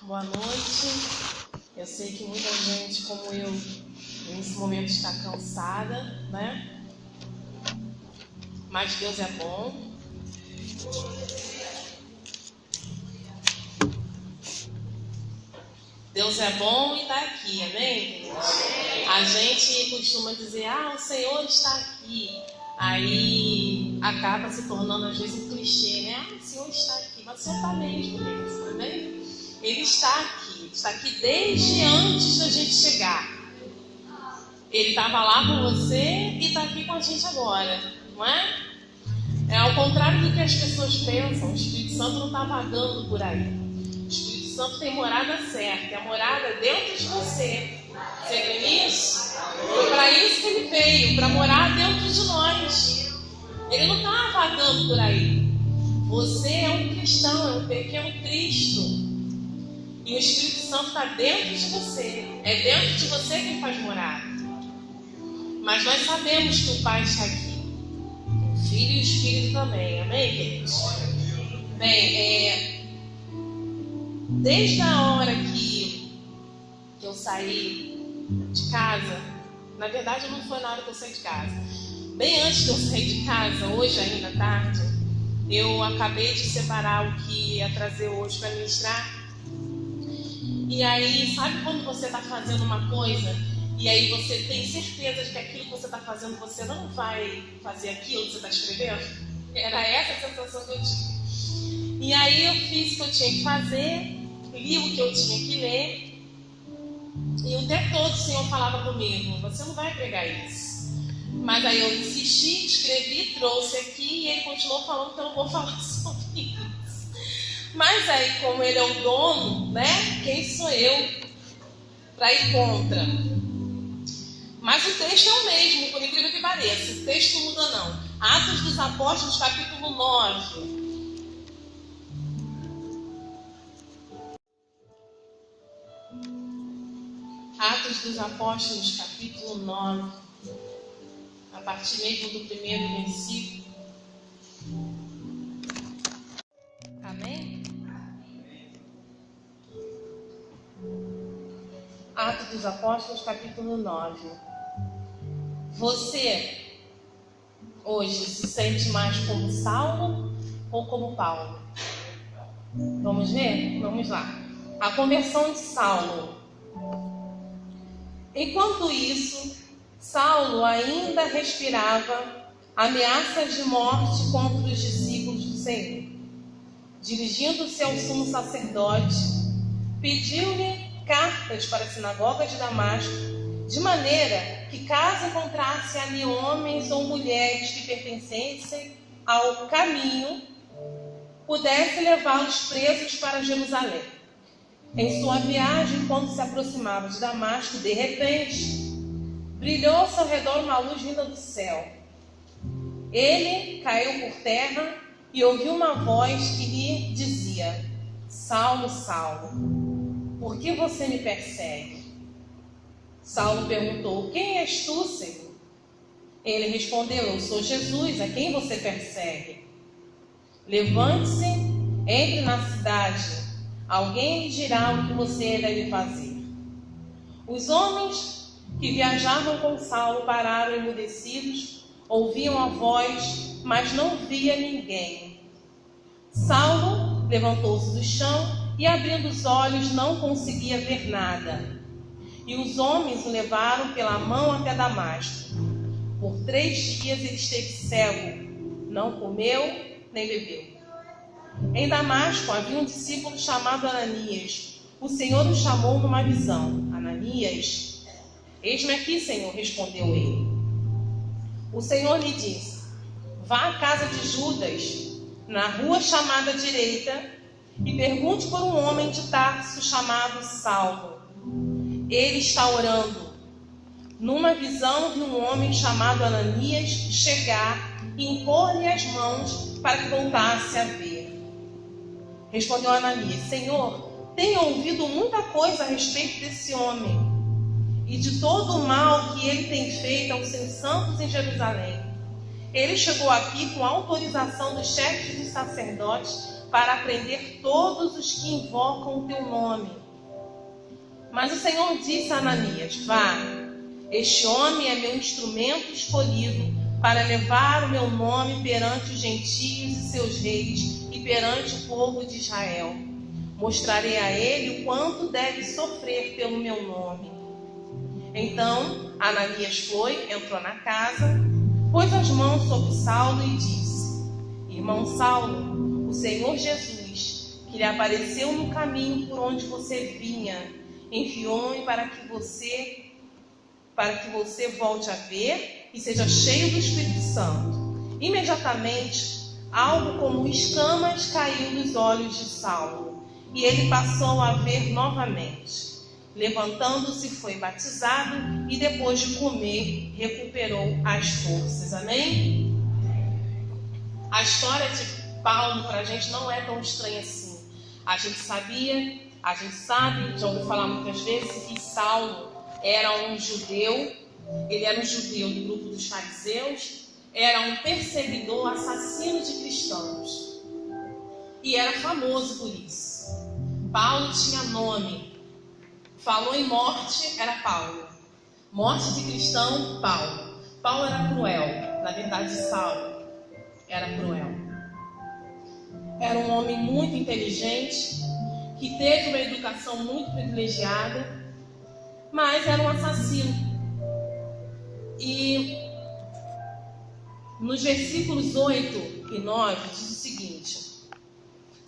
Boa noite. Eu sei que muita gente, como eu, nesse momento está cansada, né? Mas Deus é bom. Deus é bom e está aqui, amém? A gente costuma dizer, o Senhor está aqui. Aí acaba se tornando às vezes um clichê, né? O Senhor está aqui, mas o Senhor está mesmo, amém? Ele está aqui desde antes da gente chegar. Ele estava lá com você e está aqui com a gente agora, não é? É ao contrário do que as pessoas pensam, o Espírito Santo não está vagando por aí. O Espírito Santo tem morada certa, é a morada dentro de você. Você crê nisso? Foi para isso que ele veio, para morar dentro de nós. Ele não está vagando por aí. Você é um cristão, é um pequeno Cristo. E o Espírito Santo está dentro de você. É dentro de você quem faz morada. Mas nós sabemos que o Pai está aqui. O Filho e o Espírito também. Amém, queridos? Bem, desde a hora que eu saí de casa, na verdade não foi na hora que eu saí de casa. Bem antes de eu sair de casa, hoje ainda à tarde, eu acabei de separar o que ia trazer hoje para ministrar. E aí, sabe quando você está fazendo uma coisa e aí você tem certeza de que aquilo que você está fazendo, você não vai fazer aquilo que você está escrevendo? Era essa a sensação que eu tinha. E aí eu fiz o que eu tinha que fazer, li o que eu tinha que ler, e o tempo todo o Senhor falava comigo, você não vai pregar isso. Mas aí eu insisti, escrevi, trouxe aqui, e ele continuou falando que eu não vou falar sobre isso. Mas aí, como ele é o dono, né? Quem sou eu para ir contra? Mas o texto é o mesmo, por incrível que pareça. O texto não muda, não. Atos dos Apóstolos, capítulo 9. Atos dos Apóstolos, capítulo 9. A partir mesmo do primeiro versículo. Amém? Atos dos Apóstolos, capítulo 9. Você, hoje, se sente mais como Saulo ou como Paulo? Vamos ver? Vamos lá. A conversão de Saulo. Enquanto isso, Saulo ainda respirava ameaças de morte contra os discípulos do Senhor. Dirigindo-se ao sumo sacerdote, pediu-lhe cartas para a sinagoga de Damasco, de maneira que, caso encontrasse ali homens ou mulheres que pertencessem ao caminho, pudesse levá-los presos para Jerusalém. Em sua viagem, quando se aproximava de Damasco, de repente, brilhou-se ao redor uma luz vinda do céu. Ele caiu por terra e ouviu uma voz que lhe dizia: Saulo, Saulo, por que você me persegue? Saulo perguntou: Quem és tu, Senhor? Ele respondeu: Eu sou Jesus, a quem você persegue. Levante-se, entre na cidade, alguém lhe dirá o que você deve fazer. Os homens que viajavam com Saulo pararam emudecidos, ouviam a voz, mas não via ninguém. Saulo levantou-se do chão e, abrindo os olhos, não conseguia ver nada. E os homens o levaram pela mão até Damasco. Por 3 dias ele esteve cego, não comeu nem bebeu. Em Damasco havia um discípulo chamado Ananias. O Senhor o chamou numa visão. Ananias? Eis-me aqui, Senhor, respondeu ele. O Senhor lhe disse: Vá à casa de Judas, na rua chamada direita, e pergunte por um homem de Tarso chamado Saulo. Ele está orando. Numa visão vi um homem chamado Ananias chegar e impor-lhe as mãos para que voltasse a ver. Respondeu Ananias: Senhor, tenho ouvido muita coisa a respeito desse homem e de todo o mal que ele tem feito aos seus santos em Jerusalém. Ele chegou aqui com autorização dos chefes dos sacerdotes para prender todos os que invocam o teu nome. Mas o Senhor disse a Ananias: vá, este homem é meu instrumento escolhido para levar o meu nome perante os gentios e seus reis e perante o povo de Israel. Mostrarei a ele o quanto deve sofrer pelo meu nome. Então Ananias foi, entrou na casa, pôs as mãos sobre Saulo e disse: irmão Saulo, o Senhor Jesus, que lhe apareceu no caminho por onde você vinha, enviou-me para que você volte a ver e seja cheio do Espírito Santo. Imediatamente, algo como escamas caiu dos olhos de Saulo, e ele passou a ver novamente. Levantando-se, foi batizado, e depois de comer, recuperou as forças. Amém? A história de Paulo para a gente não é tão estranha assim. A gente sabe, já ouviu falar muitas vezes, que Saulo era um judeu. Ele era um judeu do grupo dos fariseus, era um perseguidor, assassino de cristãos, e era famoso por isso. Paulo tinha nome, falou em morte, era Paulo. Morte de cristão, Paulo. Paulo era cruel, na verdade Saulo era cruel. Era um homem muito inteligente, que teve uma educação muito privilegiada, mas era um assassino. E nos versículos 8 e 9 diz o seguinte: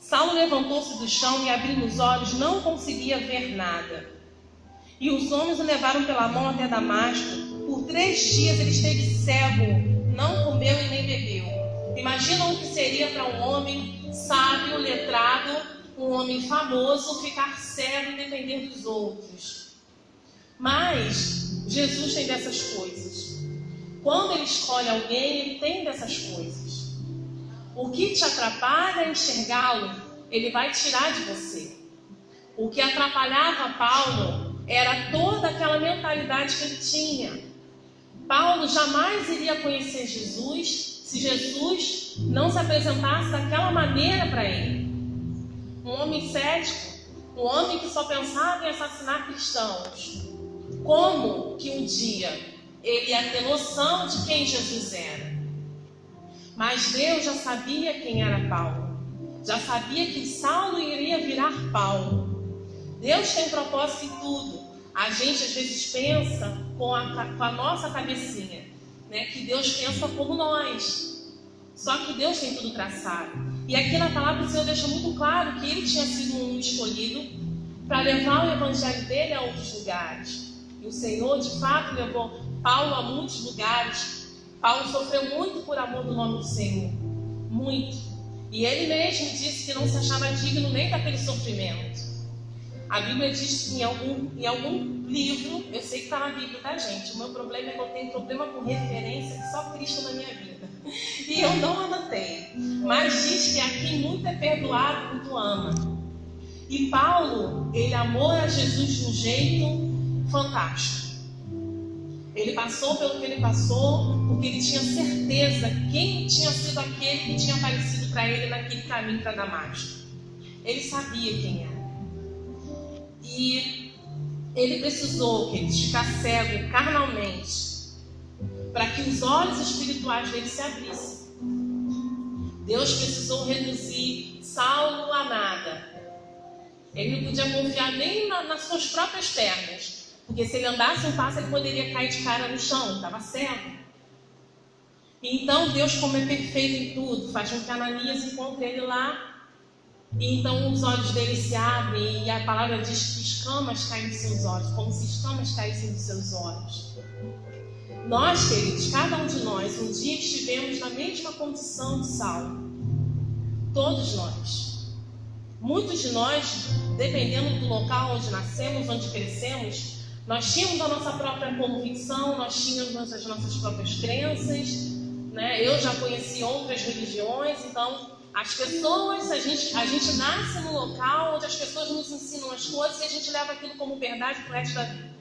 Saulo levantou-se do chão e, abrindo os olhos, não conseguia ver nada. E os homens o levaram pela mão até Damasco. Por 3 dias ele esteve cego, não comeu e nem bebeu. Imaginam o que seria para um homem sábio, letrado, um homem famoso, ficar cego e depender dos outros. Mas Jesus tem dessas coisas. Quando ele escolhe alguém, ele tem dessas coisas. O que te atrapalha a enxergá-lo, ele vai tirar de você. O que atrapalhava Paulo era toda aquela mentalidade que ele tinha. Paulo jamais iria conhecer Jesus se Jesus não se apresentasse daquela maneira para ele. Um homem cético, um homem que só pensava em assassinar cristãos. Como que um dia ele ia ter noção de quem Jesus era? Mas Deus já sabia quem era Paulo. Já sabia que Saulo iria virar Paulo. Deus tem propósito em tudo. A gente às vezes pensa com a nossa cabecinha, né? Que Deus pensa como nós. Só que Deus tem tudo traçado. E aqui na palavra o Senhor deixa muito claro que ele tinha sido um escolhido para levar o evangelho dele a outros lugares. E o Senhor, de fato, levou Paulo a muitos lugares. Paulo sofreu muito por amor do nome do Senhor. Muito. E ele mesmo disse que não se achava digno nem daquele sofrimento. A Bíblia diz que em algum livro, eu sei que está na Bíblia, tá, gente? O meu problema é que eu tenho problema com referência, que só Cristo na minha vida. E eu não anotei. Mas diz que a quem muito é perdoado, muito ama. E Paulo, ele amou a Jesus de um jeito fantástico. Ele passou pelo que ele passou porque ele tinha certeza quem tinha sido aquele que tinha aparecido para ele naquele caminho para Damasco. Ele sabia quem era. E ele precisou que ele ficar cego carnalmente para que os olhos espirituais dele se abrissem. Deus precisou reduzir Saulo a nada. Ele não podia confiar nem nas suas próprias pernas. Porque se ele andasse um passo, ele poderia cair de cara no chão, estava cego. E então Deus, como é perfeito em tudo, faz com que Ananias encontre ele lá. E então os olhos dele se abrem e a palavra diz que escamas caem dos seus olhos, como se escamas caíssem dos seus olhos. Nós, queridos, cada um de nós, um dia estivemos na mesma condição de Saulo. Todos nós. Muitos de nós, dependendo do local onde nascemos, onde crescemos, nós tínhamos a nossa própria convicção, nós tínhamos as nossas próprias crenças, né? Eu já conheci outras religiões, então as pessoas, a gente nasce num local onde as pessoas nos ensinam as coisas e a gente leva aquilo como verdade pro resto da vida.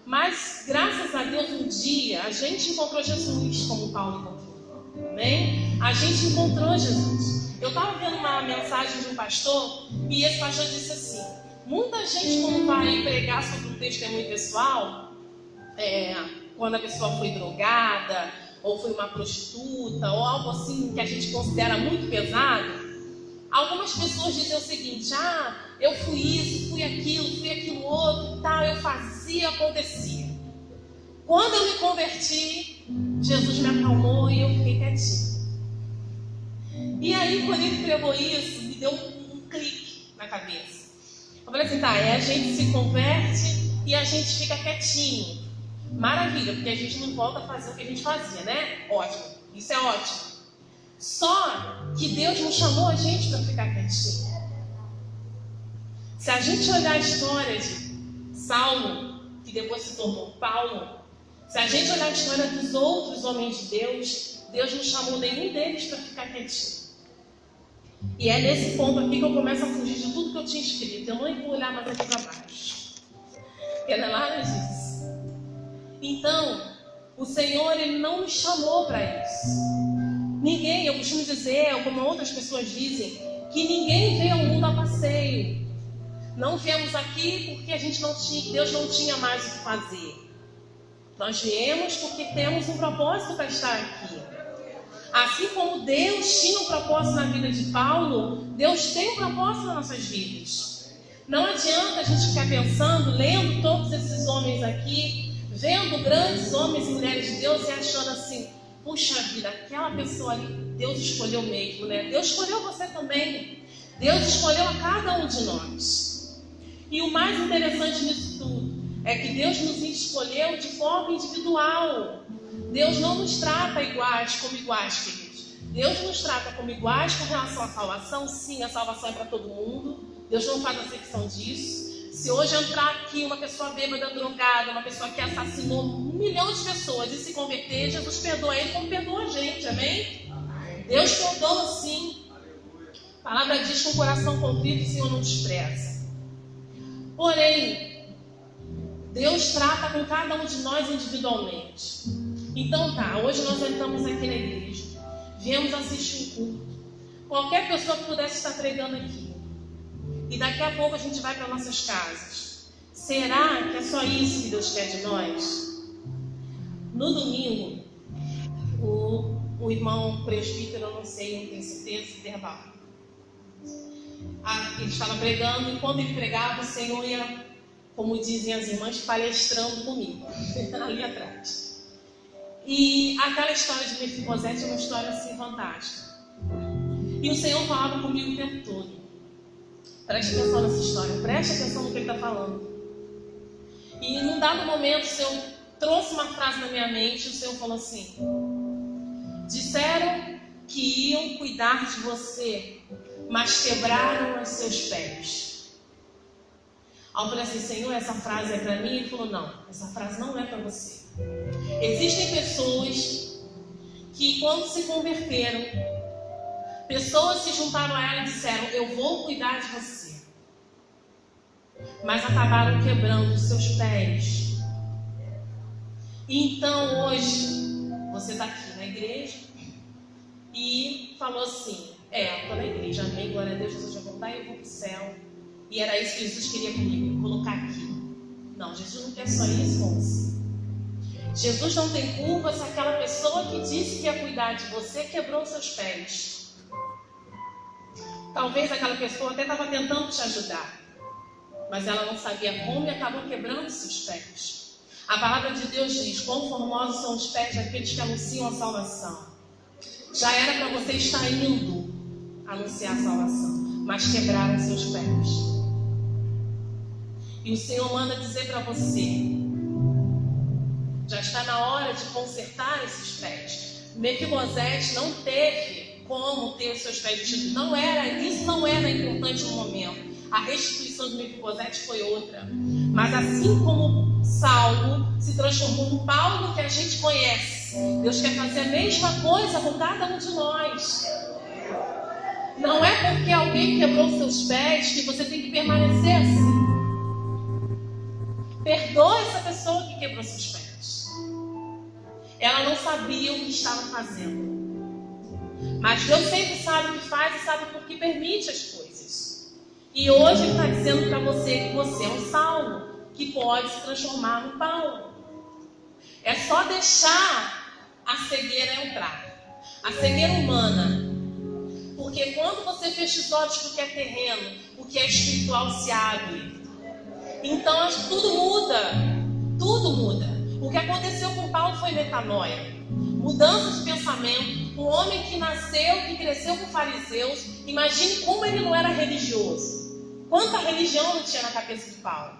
Mas, graças a Deus, um dia a gente encontrou Jesus como Paulo encontrou. Amém? A gente encontrou Jesus. Eu estava vendo uma mensagem de um pastor e esse pastor disse assim: muita gente, quando vai pregar sobre um testemunho pessoal, quando a pessoa foi drogada, ou foi uma prostituta, ou algo assim que a gente considera muito pesado, algumas pessoas dizem o seguinte: eu fui isso, fui aquilo outro, tal, eu fazia, acontecia. Quando eu me converti, Jesus me acalmou e eu fiquei quietinho. E aí, quando ele pregou isso, me deu um clique na cabeça. Eu falei assim: a gente se converte e a gente fica quietinho. Maravilha, porque a gente não volta a fazer o que a gente fazia, né? Ótimo, isso é ótimo. Só que Deus não chamou a gente para ficar quietinho. Se a gente olhar a história de Saulo, que depois se tornou Paulo, se a gente olhar a história dos outros homens de Deus, Deus não chamou nenhum deles para ficar quietinho. E é nesse ponto aqui que eu começo a fugir de tudo que eu tinha escrito. Eu não vou olhar mais aqui para baixo, porque não é nada disso. Então, o Senhor, Ele não nos chamou para isso. Ninguém, eu costumo dizer, como outras pessoas dizem, que ninguém veio ao mundo a passeio. Não viemos aqui porque Deus não tinha mais o que fazer. Nós viemos porque temos um propósito para estar aqui. Assim como Deus tinha um propósito na vida de Paulo, Deus tem um propósito nas nossas vidas. Não adianta a gente ficar pensando, lendo todos esses homens aqui, vendo grandes homens e mulheres de Deus e achando assim: puxa vida, aquela pessoa ali, Deus escolheu mesmo, né? Deus escolheu você também. Deus escolheu a cada um de nós. E o mais interessante nisso tudo é que Deus nos escolheu de forma individual. Deus não nos trata iguais como iguais, queridos. Deus nos trata como iguais com relação à salvação. Sim, a salvação é para todo mundo. Deus não faz acepção disso. Se hoje entrar aqui uma pessoa bêbada, drogada, uma pessoa que assassinou 1 milhão de pessoas e se converter, Jesus perdoa ele como perdoa a gente, amém? Deus perdoa sim. A palavra diz que o coração contrito o Senhor não despreza. Porém, Deus trata com cada um de nós individualmente. Então hoje nós entramos aqui na igreja, viemos assistir um culto. Qualquer pessoa que pudesse estar pregando aqui, e daqui a pouco a gente vai para nossas casas. Será que é só isso que Deus quer de nós? No domingo, o irmão presbítero, eu não sei, não tenho certeza, verbal. Ele estava pregando, e quando ele pregava, o Senhor ia, como dizem as irmãs, palestrando comigo, ali atrás. E aquela história de Mefibosete é uma história assim fantástica. E o Senhor falava comigo o tempo todo. Preste atenção nessa história, preste atenção no que ele está falando. E num dado momento, o Senhor trouxe uma frase na minha mente, e o Senhor falou assim: disseram que iam cuidar de você, mas quebraram os seus pés. Aí eu falei assim: Senhor, essa frase é para mim? Ele falou: não, essa frase não é para você. Existem pessoas que, quando se converteram, pessoas se juntaram a ela e disseram: eu vou cuidar de você, mas acabaram quebrando os seus pés. E então hoje você está aqui na igreja e falou assim: eu estou na igreja, amém, glória a Deus, Jesus vai voltar e eu vou para o céu. E era isso que Jesus queria comigo, me colocar aqui. Não, Jesus não quer só isso, moça. Jesus não tem culpa se aquela pessoa que disse que ia cuidar de você quebrou os seus pés. Talvez aquela pessoa até estava tentando te ajudar, mas ela não sabia como e acabou quebrando os seus pés. A palavra de Deus diz: quão formosos são os pés daqueles que anunciam a salvação. Já era para você estar indo anunciar a salvação, mas quebraram os seus pés. E o Senhor manda dizer para você: já está na hora de consertar esses pés. Mefibosete não teve como ter os seus pés vestidos. Isso não era importante no momento. A restituição de Mefibosete foi outra. Mas assim como Saulo se transformou no Paulo que a gente conhece, Deus quer fazer a mesma coisa com cada um de nós. Não é porque alguém quebrou seus pés que você tem que permanecer assim. Perdoe essa pessoa que quebrou seus pés. Ela não sabia o que estava fazendo. Mas Deus sempre sabe o que faz e sabe por que permite as coisas. E hoje Ele está dizendo para você que você é um Saulo, que pode se transformar no Paulo. É só deixar a cegueira entrar. A cegueira humana. Porque quando você fecha os olhos para o que é terreno, o que é espiritual se abre. Então tudo muda. Tudo muda. O que aconteceu com Paulo foi metanoia. Mudança de pensamento. Um homem que nasceu, que cresceu com fariseus. Imagine como ele não era religioso. Quanta religião não tinha na cabeça de Paulo.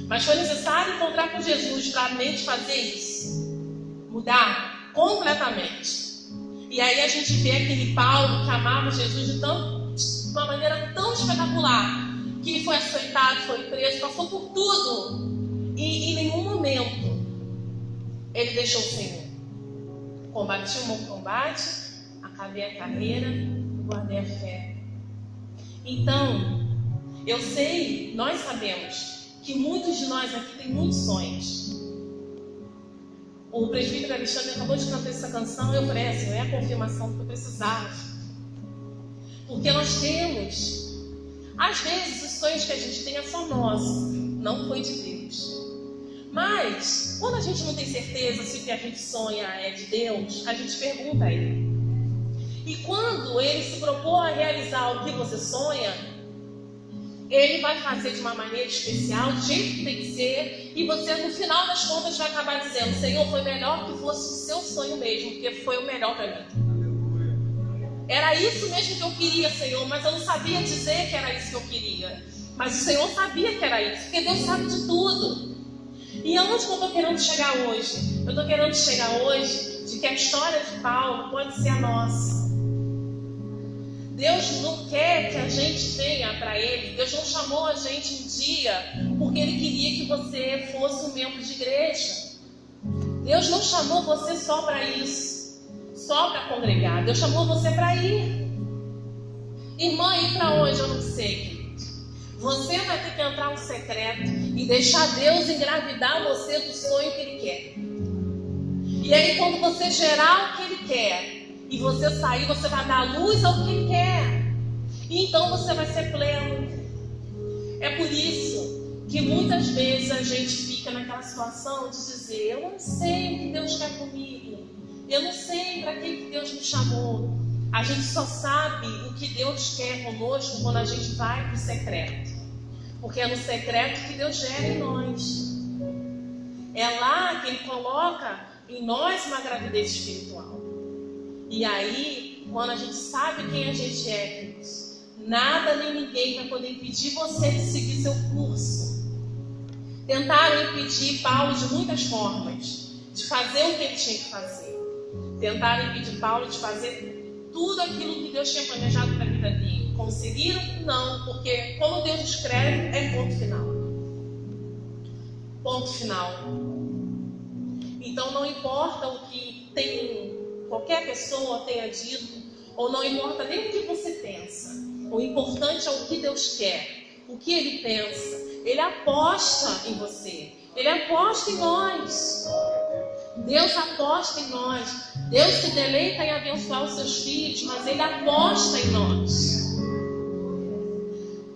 Mas foi necessário encontrar com Jesus para a mente fazer isso. Mudar completamente. E aí a gente vê aquele Paulo que amava Jesus de uma maneira tão espetacular, que foi açoitado, foi preso, passou por tudo. E em nenhum momento ele deixou o Senhor. Combati o bom combate, acabei a carreira, guardei a fé. Então, eu sei, nós sabemos que muitos de nós aqui têm muitos sonhos. O presbítero Alexandre acabou de cantar essa canção e eu falei assim, é a confirmação que eu precisava. Porque nós temos, às vezes, os sonhos que a gente tem é só nosso, não foi de Deus. Mas, quando a gente não tem certeza se o que a gente sonha é de Deus, a gente pergunta a Ele. E quando Ele se propor a realizar o que você sonha, Ele vai fazer de uma maneira especial, do jeito que tem que ser, e você, no final das contas, vai acabar dizendo, Senhor, foi melhor que fosse o seu sonho mesmo, porque foi o melhor para mim. Era isso mesmo que eu queria, Senhor, mas eu não sabia dizer que era isso que eu queria. Mas o Senhor sabia que era isso, porque Deus sabe de tudo. E aonde que eu estou querendo chegar hoje? Eu estou querendo chegar hoje de que a história de Paulo pode ser a nossa. Deus não quer que a gente venha para Ele. Deus não chamou a gente um dia porque Ele queria que você fosse um membro de igreja. Deus não chamou você só para isso, só para congregar. Deus chamou você para ir. Irmã, ir para onde? Eu não sei, querido. Você vai ter que entrar no secreto e deixar Deus engravidar você do sonho que Ele quer. E aí, quando você gerar o que Ele quer, e você sair, você vai dar luz ao que Ele quer. E então você vai ser pleno. É por isso que muitas vezes a gente fica naquela situação de dizer, eu não sei o que Deus quer comigo. Eu não sei para que Deus me chamou. A gente só sabe o que Deus quer conosco quando a gente vai para o secreto. Porque é no secreto que Deus gera em nós. É lá que Ele coloca em nós uma gravidez espiritual. E aí, quando a gente sabe quem a gente é, nada nem ninguém vai poder impedir você de seguir seu curso. Tentaram impedir Paulo de muitas formas, de fazer o que ele tinha que fazer. Tentaram impedir Paulo de fazer tudo aquilo que Deus tinha planejado para a vida dele. Conseguiram? Não, porque como Deus escreve, é ponto final. Ponto final. Então não importa o que qualquer pessoa tenha dito, ou não importa nem o que você pensa. O importante é o que Deus quer, o que Ele pensa. Ele aposta em você, Ele aposta em nós. Deus aposta em nós. Deus se deleita em abençoar os seus filhos, mas Ele aposta em nós.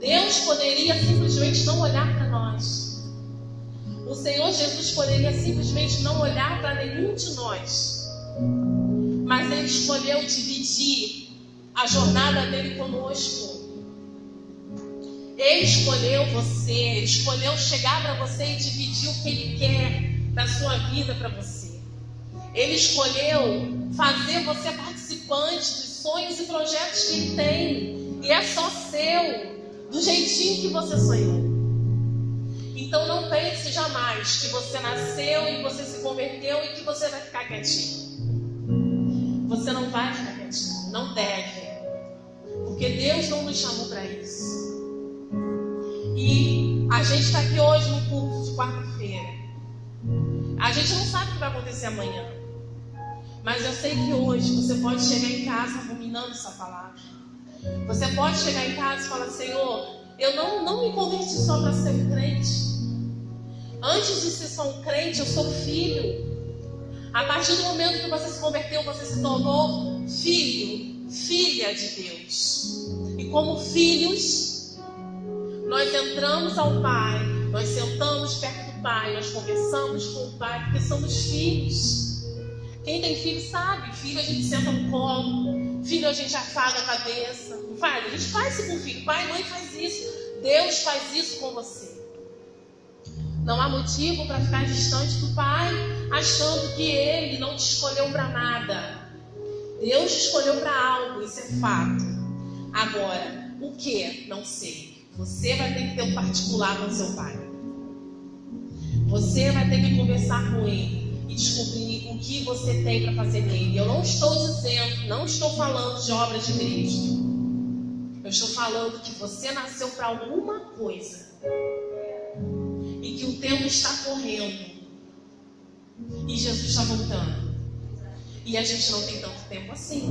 Deus poderia simplesmente não olhar para nós. O Senhor Jesus poderia simplesmente não olhar para nenhum de nós. Mas Ele escolheu dividir a jornada dele conosco. Ele escolheu você, Ele escolheu chegar para você e dividir o que Ele quer da sua vida para você. Ele escolheu fazer você participante dos sonhos e projetos que Ele tem. E é só seu, do jeitinho que você sonhou. Então não pense jamais que você nasceu e você se converteu e que você vai ficar quietinho. Você não vai ficar quietinho, não deve. Porque Deus não nos chamou para isso. E a gente está aqui hoje no culto de quarta-feira. A gente não sabe o que vai acontecer amanhã. Mas eu sei que hoje você pode chegar em casa ruminando essa palavra. Você pode chegar em casa e falar, Senhor, eu não me converti só para ser um crente. Antes de ser só um crente, eu sou filho. A partir do momento que você se converteu, você se tornou filho, filha de Deus. E como filhos, nós entramos ao Pai, nós sentamos perto do Pai, nós conversamos com o Pai, porque somos filhos. Quem tem filho sabe, filho a gente senta no colo, filho a gente afaga a cabeça. Não faz? A gente faz isso com o filho. Pai e mãe faz isso. Deus faz isso com você. Não há motivo para ficar distante do Pai, achando que Ele não te escolheu para nada. Deus te escolheu para algo, isso é fato. Agora, o que? Não sei. Você vai ter que ter um particular com seu Pai. Você vai ter que conversar com Ele e descobrir o que você tem para fazer nele. Eu não estou dizendo, não estou falando de obras de Cristo. Eu estou falando que você nasceu para alguma coisa. E que o tempo está correndo. E Jesus está voltando. E a gente não tem tanto tempo assim.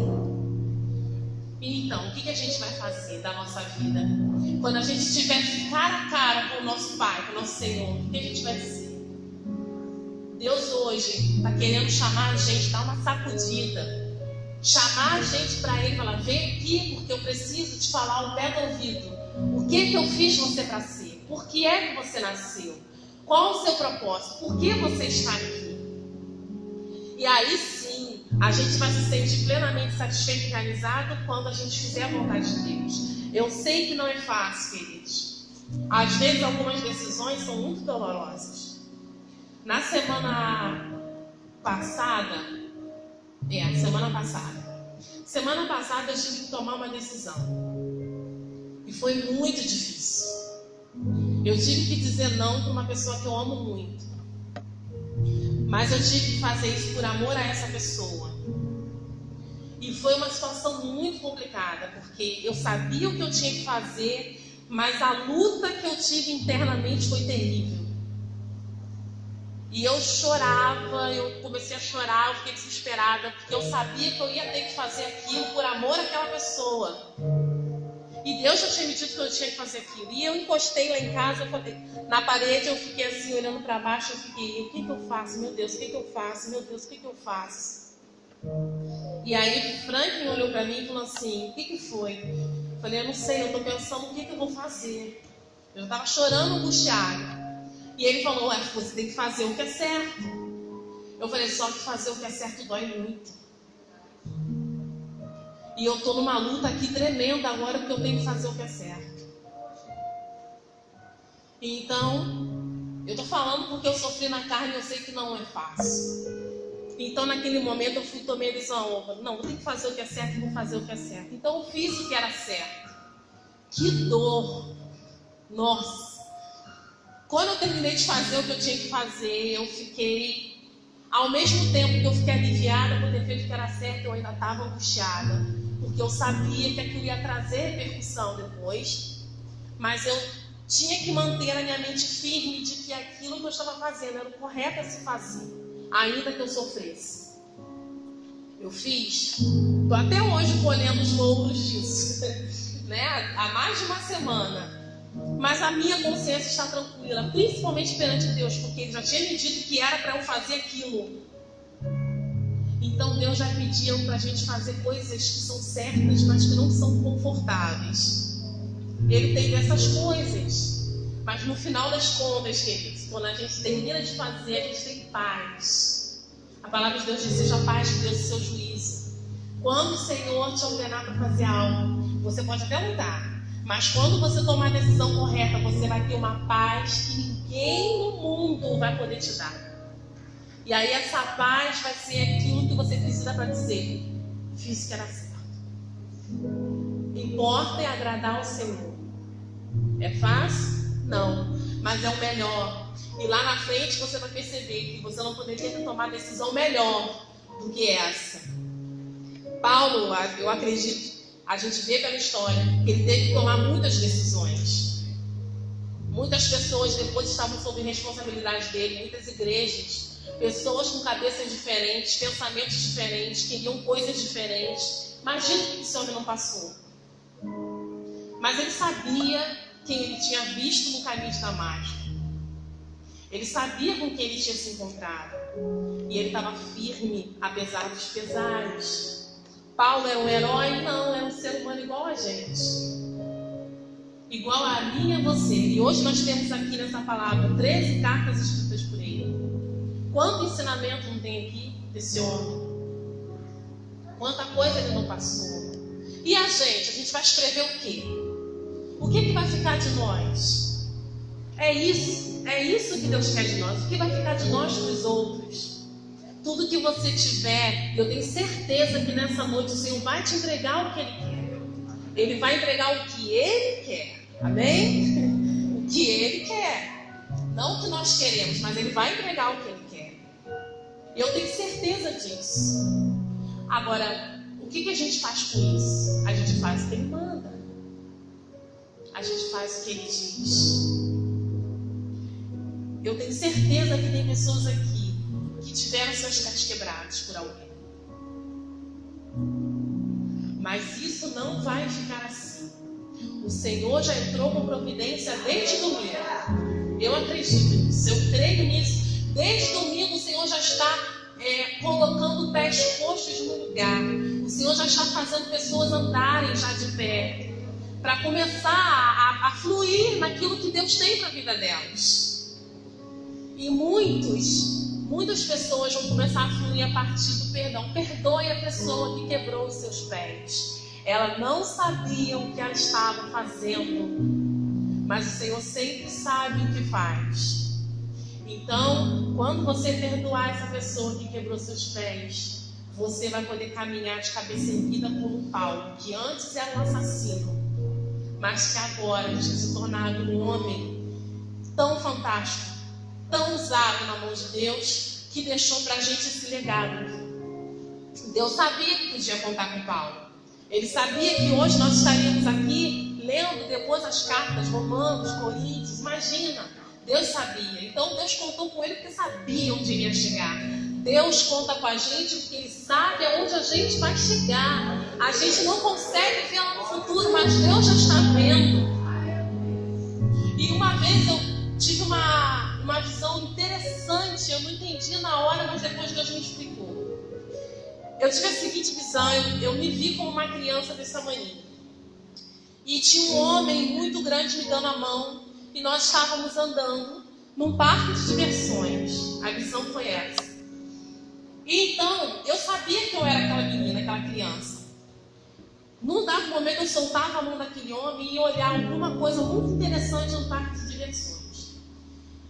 Então, o que a gente vai fazer da nossa vida? Quando a gente estiver cara a cara com o nosso Pai, com o nosso Senhor, o que a gente vai dizer? Deus hoje está querendo chamar a gente, dar uma sacudida. Chamar a gente para Ele e falar, vem aqui porque eu preciso te falar ao pé do ouvido. O que eu fiz você para ser? Por que é que você nasceu? Qual o seu propósito? Por que você está aqui? E aí sim, a gente vai se sentir plenamente satisfeito e realizado quando a gente fizer a vontade de Deus. Eu sei que não é fácil, queridos. Às vezes algumas decisões são muito dolorosas. Na semana passada eu tive que tomar uma decisão. E foi muito difícil. Eu tive que dizer não para uma pessoa que eu amo muito. Mas eu tive que fazer isso por amor a essa pessoa. E foi uma situação muito complicada, porque eu sabia o que eu tinha que fazer, mas a luta que eu tive internamente foi terrível. E eu chorava, eu comecei a chorar, eu fiquei desesperada, porque eu sabia que eu ia ter que fazer aquilo por amor àquela pessoa. E Deus já tinha me dito que eu tinha que fazer aquilo. E eu encostei lá em casa, na parede, eu fiquei assim, olhando para baixo, eu fiquei, o que eu faço? Meu Deus, o que eu faço? Meu Deus, o que eu faço? E aí Franklin olhou para mim e falou assim, o que foi? Eu falei, eu não sei, eu estou pensando o que eu vou fazer. Eu estava chorando, angustiado. E ele falou, você tem que fazer o que é certo. Eu falei, só que fazer o que é certo dói muito. E eu estou numa luta aqui tremenda agora, porque eu tenho que fazer o que é certo. Então, eu estou falando porque eu sofri na carne e eu sei que não é fácil. Então, naquele momento, eu tomei a decisão, não, eu tenho que fazer o que é certo e vou fazer o que é certo. Então, eu fiz o que era certo. Que dor! Nossa! Quando eu terminei de fazer o que eu tinha que fazer, eu fiquei, ao mesmo tempo que eu fiquei aliviada por ter feito o que era certo, eu ainda estava angustiada, porque eu sabia que aquilo ia trazer repercussão depois, mas eu tinha que manter a minha mente firme de que aquilo que eu estava fazendo era o correto a se fazer, ainda que eu sofresse. Eu fiz, estou até hoje colhendo os louros disso, né? Há mais de uma semana. Mas a minha consciência está tranquila, principalmente perante Deus, porque Ele já tinha me dito que era para eu fazer aquilo. Então Deus já pediu para a gente fazer coisas que são certas, mas que não são confortáveis. Ele tem dessas coisas, mas no final das contas, queridos, quando a gente termina de fazer, a gente tem paz. A palavra de Deus diz, seja a paz de Deus e seu juízo. Quando o Senhor te ordenar para fazer algo, você pode até lutar. Mas quando você tomar a decisão correta, você vai ter uma paz que ninguém no mundo vai poder te dar. E aí essa paz vai ser aquilo que você precisa para dizer, fiz o que era certo. Importa é agradar ao Senhor. É fácil? Não. Mas é o melhor. E lá na frente você vai perceber que você não poderia ter tomado decisão melhor do que essa. Paulo, eu acredito, a gente vê pela história que ele teve que tomar muitas decisões. Muitas pessoas depois estavam sob responsabilidade dele, muitas igrejas, pessoas com cabeças diferentes, pensamentos diferentes, queriam coisas diferentes. Imagina o que esse homem não passou. Mas ele sabia quem ele tinha visto no caminho de Damasco. Ele sabia com quem ele tinha se encontrado. E ele estava firme, apesar dos pesares. Paulo era um herói? Não, era um ser humano igual a gente. Igual a mim e a você. E hoje nós temos aqui nessa palavra 13 cartas escritas por ele. Quanto ensinamento não tem aqui desse homem? Quanta coisa ele não passou. E a gente vai escrever o quê? O que vai ficar de nós? É isso que Deus quer de nós. O que vai ficar de nós para os outros? Tudo que você tiver, eu tenho certeza que nessa noite o Senhor vai te entregar o que Ele quer. Ele vai entregar o que Ele quer. Amém? O que Ele quer. Não o que nós queremos, mas Ele vai entregar o que Ele quer. Eu tenho certeza disso. Agora, o que a gente faz com isso? A gente faz o que Ele manda. A gente faz o que Ele diz. Eu tenho certeza que tem pessoas aqui que tiveram seus pés quebrados por alguém. Mas isso não vai ficar assim. O Senhor já entrou com providência desde domingo. Eu acredito nisso, eu creio nisso. Desde domingo o Senhor já está colocando pés postos no lugar. O Senhor já está fazendo pessoas andarem já de pé, para começar a fluir naquilo que Deus tem para a vida delas. E muitas pessoas vão começar a fluir a partir do perdão. Perdoe a pessoa que quebrou os seus pés. Ela não sabia o que ela estava fazendo, mas o Senhor sempre sabe o que faz. Então, quando você perdoar essa pessoa que quebrou seus pés, você vai poder caminhar de cabeça erguida como Paulo, que antes era um assassino, mas que agora tinha se tornado um homem tão fantástico, tão usado na mão de Deus, que deixou para a gente esse legado. Deus sabia que podia contar com Paulo. Ele sabia que hoje nós estaríamos aqui lendo depois as cartas, Romanos, Coríntios. Imagina, Deus sabia. Então Deus contou com ele porque sabia onde ele ia chegar. Deus conta com a gente porque Ele sabe aonde a gente vai chegar. A gente não consegue ver lá no futuro, mas Deus já está vendo. E uma vez eu tive uma visão interessante. Eu não entendi na hora, mas depois Deus me explicou. Eu tive a seguinte visão. Eu me vi como uma criança desse tamanho. E tinha um homem muito grande me dando a mão. E nós estávamos andando num parque de diversões. A visão foi essa. E então, eu sabia que eu era aquela menina, aquela criança. Num dado momento, eu soltava a mão daquele homem e ia olhar alguma coisa muito interessante no parque de diversões.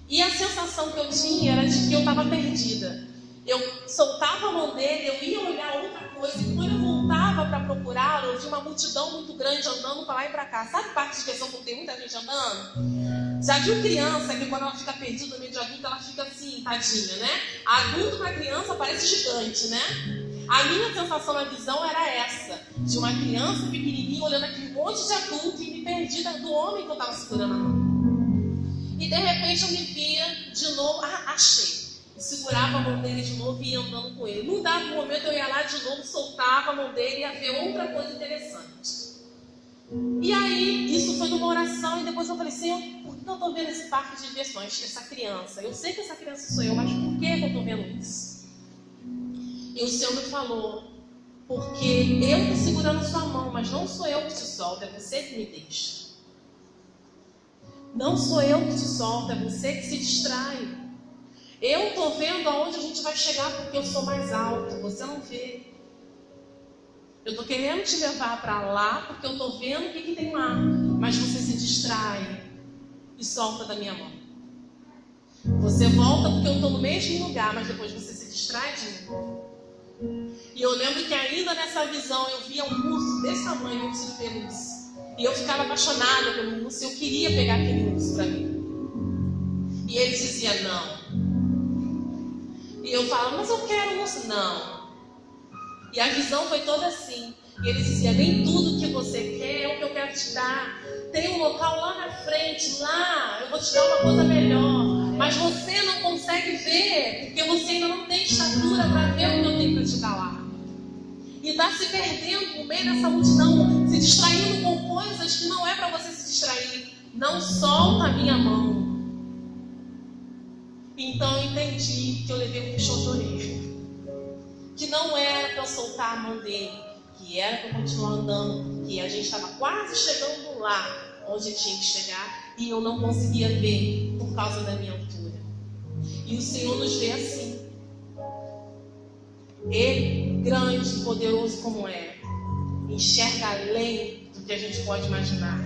E a sensação que eu tinha era de que eu estava perdida. Eu soltava a mão dele, eu ia olhar outra coisa, e quando eu voltava para procurá-lo, eu vi uma multidão muito grande andando para lá e para cá. Sabe parque de diversão quando tem muita gente andando? Já viu criança que quando ela fica perdida no meio de adulto, ela fica assim, tadinha, né? Adulto para criança parece gigante, né? A minha sensação na visão era essa, de uma criança pequenininha olhando aquele monte de adulto e me perdida do homem que eu estava segurando a mão. E de repente eu me via de novo, achei. Segurava a mão dele de novo e ia andando com ele. Num dado momento eu ia lá de novo, soltava a mão dele e ia ver outra coisa interessante. E aí, isso foi numa oração, e depois eu falei, Senhor, por que eu estou vendo esse parque de diversões, essa criança? Eu sei que essa criança sou eu, mas por que eu estou vendo isso? E o Senhor me falou, porque eu estou segurando sua mão, mas não sou eu que te solto, é você que me deixa. Não sou eu que te solto, é você que se distrai. Eu estou vendo aonde a gente vai chegar porque eu sou mais alto, você não vê. Eu estou querendo te levar para lá porque eu estou vendo o que tem lá. Mas você se distrai e solta da minha mão. Você volta porque eu estou no mesmo lugar, mas depois você se distrai de mim. E eu lembro que ainda nessa visão eu via um urso desse tamanho, um urso de pelúcia. E eu ficava apaixonada pelo urso, eu queria pegar aquele urso para mim. E ele dizia não. E eu falava, mas eu quero um urso. Não. E a visão foi toda assim. E ele dizia, nem tudo que você quer é o que eu quero te dar. Tem um local lá na frente, lá, eu vou te dar uma coisa melhor. Mas você não consegue ver, porque você ainda não tem estatura para ver o que eu tenho para te dar lá. E está se perdendo no meio dessa multidão, se distraindo com coisas que não é para você se distrair. Não solta a minha mão. Então eu entendi que eu levei um puxão de orelha. Que não era para eu soltar a mão dele, que era para continuar andando, que a gente estava quase chegando lá onde tinha que chegar, e eu não conseguia ver por causa da minha altura. E o Senhor nos vê assim. Ele, grande e poderoso como é, enxerga além do que a gente pode imaginar.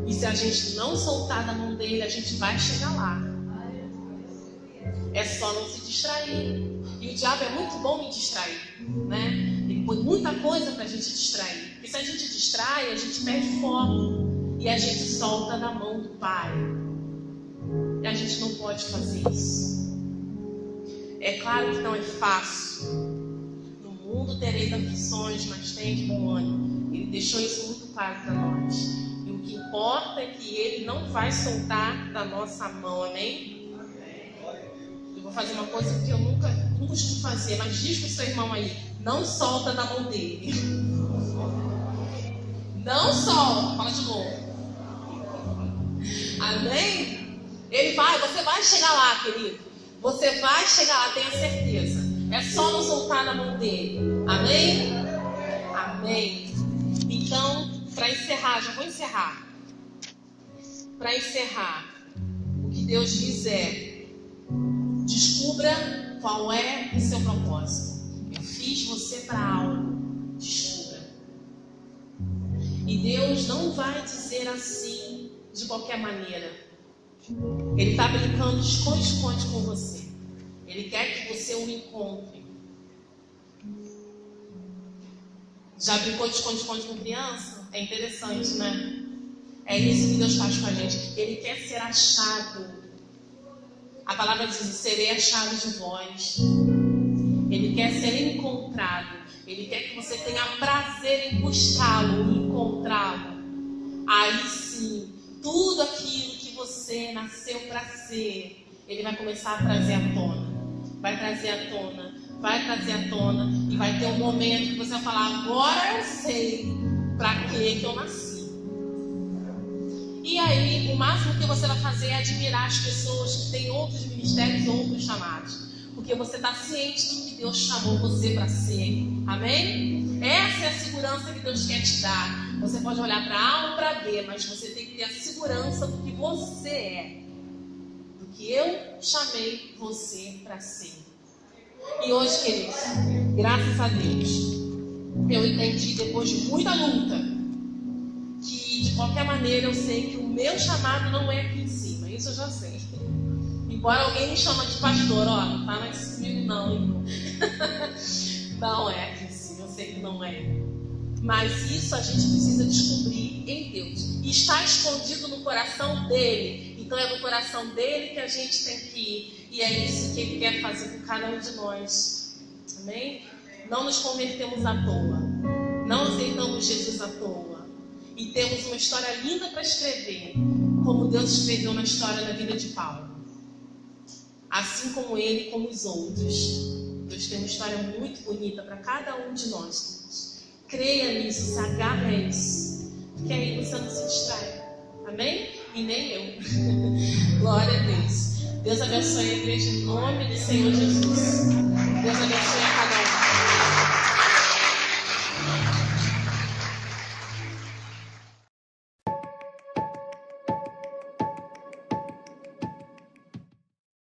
E se a gente não soltar da mão dele, a gente vai chegar lá. É só não se distrair. E o diabo é muito bom em distrair, né? Ele põe muita coisa pra gente distrair. E se a gente distrai, a gente perde foco. E a gente solta da mão do Pai. E a gente não pode fazer isso. É claro que não é fácil. No mundo tereis aflições, mas tende bom ânimo. Ele deixou isso muito claro para nós. E o que importa é que Ele não vai soltar da nossa mão, amém? Eu vou fazer uma coisa que eu nunca costumo fazer, mas diz para o seu irmão aí, não solta da mão dele. Não solta, fala de novo. Amém? Você vai chegar lá, querido. Você vai chegar lá, tenha certeza. É só não soltar na mão dele. Amém? Amém. Então, para encerrar, já vou encerrar. Para encerrar, o que Deus diz é: descubra qual é o seu propósito. Eu fiz você para algo. Descubra. E Deus não vai dizer assim de qualquer maneira. Ele está brincando de esconde-esconde com você. Ele quer que você o encontre. Já brincou de esconde-esconde com criança? É interessante, né? É isso que Deus faz com a gente. Ele quer ser achado. A palavra diz: serei achado de vós. Ele quer ser encontrado. Ele quer que você tenha prazer em buscá-lo, em encontrá-lo. Aí sim, tudo aquilo que você nasceu para ser, Ele vai começar a trazer à tona. Vai trazer à tona. Vai trazer à tona. E vai ter um momento que você vai falar: agora eu sei para que eu nasci. E aí, o máximo que você vai fazer é admirar as pessoas que têm outros ministérios, outros chamados. Porque você está ciente do que Deus chamou você para ser. Amém? Essa é a segurança que Deus quer te dar. Você pode olhar para A ou para B, mas você tem que ter a segurança do que você é. Do que eu chamei você para ser. E hoje, queridos, graças a Deus, eu entendi, depois de muita luta, que de qualquer maneira eu sei que o meu chamado não é aqui em cima. Isso eu já sei. Embora alguém me chama de pastor, ó, não tá mais comigo não, irmão. Não é aqui em cima, eu sei que não é. Mas isso a gente precisa descobrir em Deus. E está escondido no coração dele. Então é no coração dele que a gente tem que ir. E é isso que ele quer fazer com cada um de nós. Amém? Não nos convertemos à toa. Não aceitamos Jesus à toa. E temos uma história linda para escrever, como Deus escreveu na história da vida de Paulo. Assim como ele, como os outros. Deus tem uma história muito bonita para cada um de nós. Creia nisso, se agarre a isso. Porque aí você não se distrai. Amém? E nem eu. Glória a Deus. Deus abençoe a igreja em nome do Senhor Jesus.